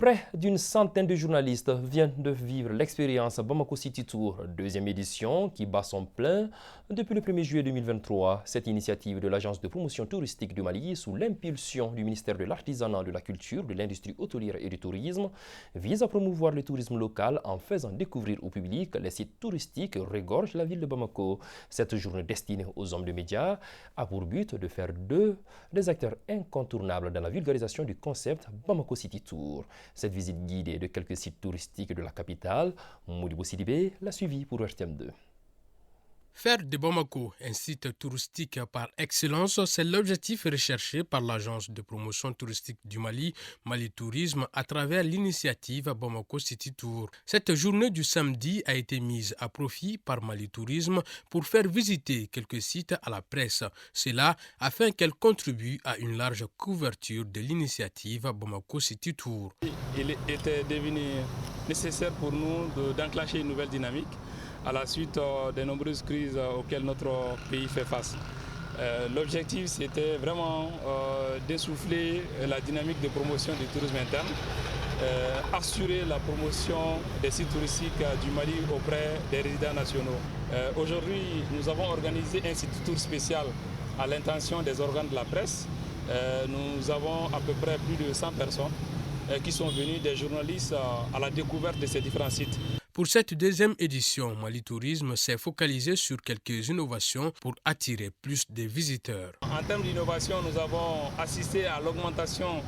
Près d'une centaine de journalistes viennent de vivre l'expérience Bamako City Tour, deuxième édition qui bat son plein depuis le 1er juillet 2023. Cette initiative de l'Agence de promotion touristique du Mali, sous l'impulsion du ministère de l'Artisanat, de la Culture, de l'Industrie hôtelière et du Tourisme, vise à promouvoir le tourisme local en faisant découvrir au public les sites touristiques que regorge la ville de Bamako. Cette journée destinée aux hommes de médias a pour but de faire d'eux des acteurs incontournables dans la vulgarisation du concept Bamako City Tour. Cette visite guidée de quelques sites touristiques de la capitale, Modibo Sidibé l'a suivi pour RTM2. Faire de Bamako un site touristique par excellence, c'est l'objectif recherché par l'Agence de promotion touristique du Mali, Mali Tourisme, à travers l'initiative Bamako City Tour. Cette journée du samedi a été mise à profit par Mali Tourisme pour faire visiter quelques sites à la presse. Cela afin qu'elle contribue à une large couverture de l'initiative Bamako City Tour. Il était devenu nécessaire pour nous d'enclencher une nouvelle dynamique à la suite des nombreuses crises auxquelles notre pays fait face. L'objectif, c'était vraiment d'essouffler la dynamique de promotion du tourisme interne, assurer la promotion des sites touristiques du Mali auprès des résidents nationaux. Aujourd'hui, nous avons organisé un site tour spécial à l'intention des organes de la presse. Nous avons à peu près plus de 100 personnes qui sont venues, des journalistes, à la découverte de ces différents sites. Pour cette deuxième édition, Mali Tourisme s'est focalisé sur quelques innovations pour attirer plus de visiteurs. En termes d'innovation, nous avons assisté à l'augmentation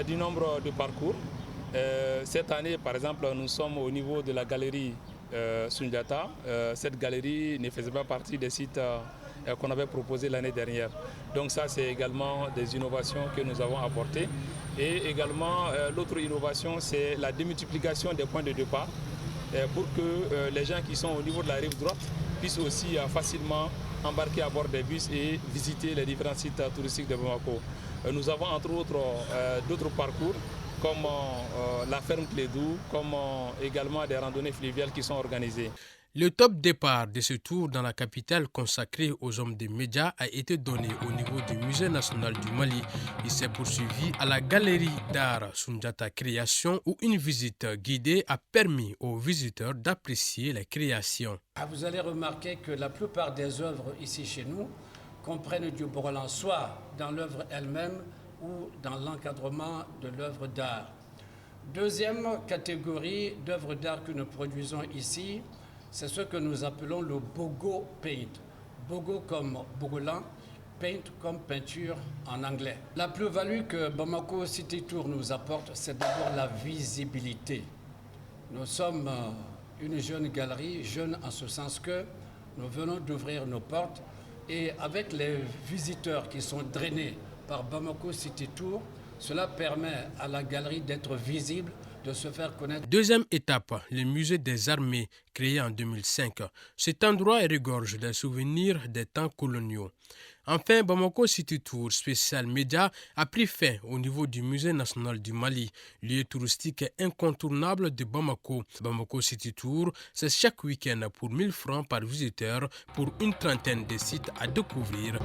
du nombre de parcours. Cette année, par exemple, nous sommes au niveau de la galerie Sundiata. Cette galerie ne faisait pas partie des sites qu'on avait proposés l'année dernière. Donc ça, c'est également des innovations que nous avons apportées. Et également, l'autre innovation, c'est la démultiplication des points de départ, pour que les gens qui sont au niveau de la rive droite puissent aussi facilement embarquer à bord des bus et visiter les différents sites touristiques de Bamako. Nous avons entre autres d'autres parcours comme la ferme Clédou, comme également des randonnées fluviales qui sont organisées. Le top départ de ce tour dans la capitale consacré aux hommes des médias a été donné au niveau du Musée national du Mali. Il s'est poursuivi à la galerie d'art Sundiata Création où une visite guidée a permis aux visiteurs d'apprécier les créations. Vous allez remarquer que la plupart des œuvres ici chez nous comprennent du Borlan, soit dans l'œuvre elle-même ou dans l'encadrement de l'œuvre d'art. Deuxième catégorie d'œuvres d'art que nous produisons ici, c'est ce que nous appelons le Bogo Paint. Bogo comme Bogolan, Paint comme peinture en anglais. La plus-value que Bamako City Tour nous apporte, c'est d'abord la visibilité. Nous sommes une jeune galerie, jeune en ce sens que nous venons d'ouvrir nos portes et avec les visiteurs qui sont drainés par Bamako City Tour, cela permet à la galerie d'être visible, de se faire connaître. Deuxième étape, le musée des armées, créé en 2005. Cet endroit regorge des souvenirs des temps coloniaux. Enfin, Bamako City Tour spécial média a pris fin au niveau du musée national du Mali, lieu touristique incontournable de Bamako. Bamako City Tour, c'est chaque week-end pour 1000 francs par visiteur pour une trentaine de sites à découvrir.